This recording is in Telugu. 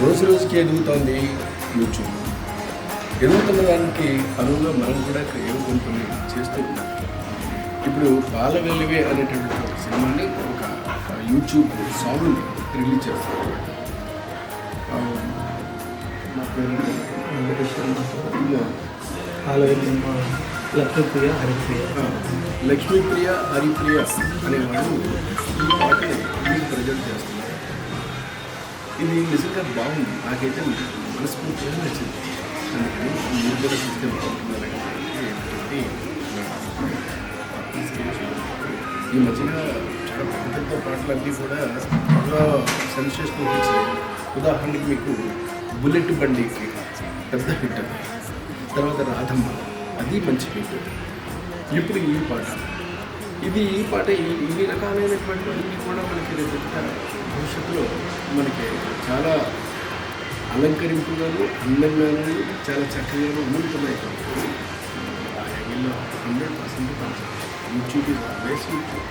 రోజు రోజుకి ఎదుగుతోంది యూట్యూబ్. ఎదుగుతున్న దానికి అనువుగా మనం కూడా ఏదో కొన్ని చేస్తూ ఉన్నాం. ఇప్పుడు బాల వెలువే అనేటువంటి ఒక సినిమాని ఒక యూట్యూబ్ సాంగ్ని రిలీజ్ చేస్తారు. నా పేరు లక్ష్మీప్రియ హరిప్రియ. లక్ష్మీప్రియ హరిప్రియ అనేవాళ్ళు ఈ పాటని ప్రజెంట్ చేస్తున్నారు. ఇది నిజంగా బాగుంది, నాకైతే మనస్ఫూర్తిగా నచ్చింది. అందుకని మీరు కూడా సిస్టమ్ బాగుంటుందని ఈ మధ్యన చాలా పెద్ద పెద్ద పాటలన్నీ కూడా చాలా సెన్సేషనల్ హిట్స్. ఉదాహరణకి మీకు బుల్లెట్ బండి పెద్ద హిట్ అది, తర్వాత రాధమ్మ అది మంచి హిట్. ఇప్పుడు ఈ పాట ఇన్ని రకాలైనటువంటివన్నీ కూడా మనకి రేపు భవిష్యత్తులో మనకి చాలా అలంకరింపుగాను అందంగాను చాలా చక్కగాను ఉంటున్నాయి. ఆ యాంగిల్లో 100% యూట్యూబ్ ఇస్ ఆల్వేస్ యూట్యూబ్.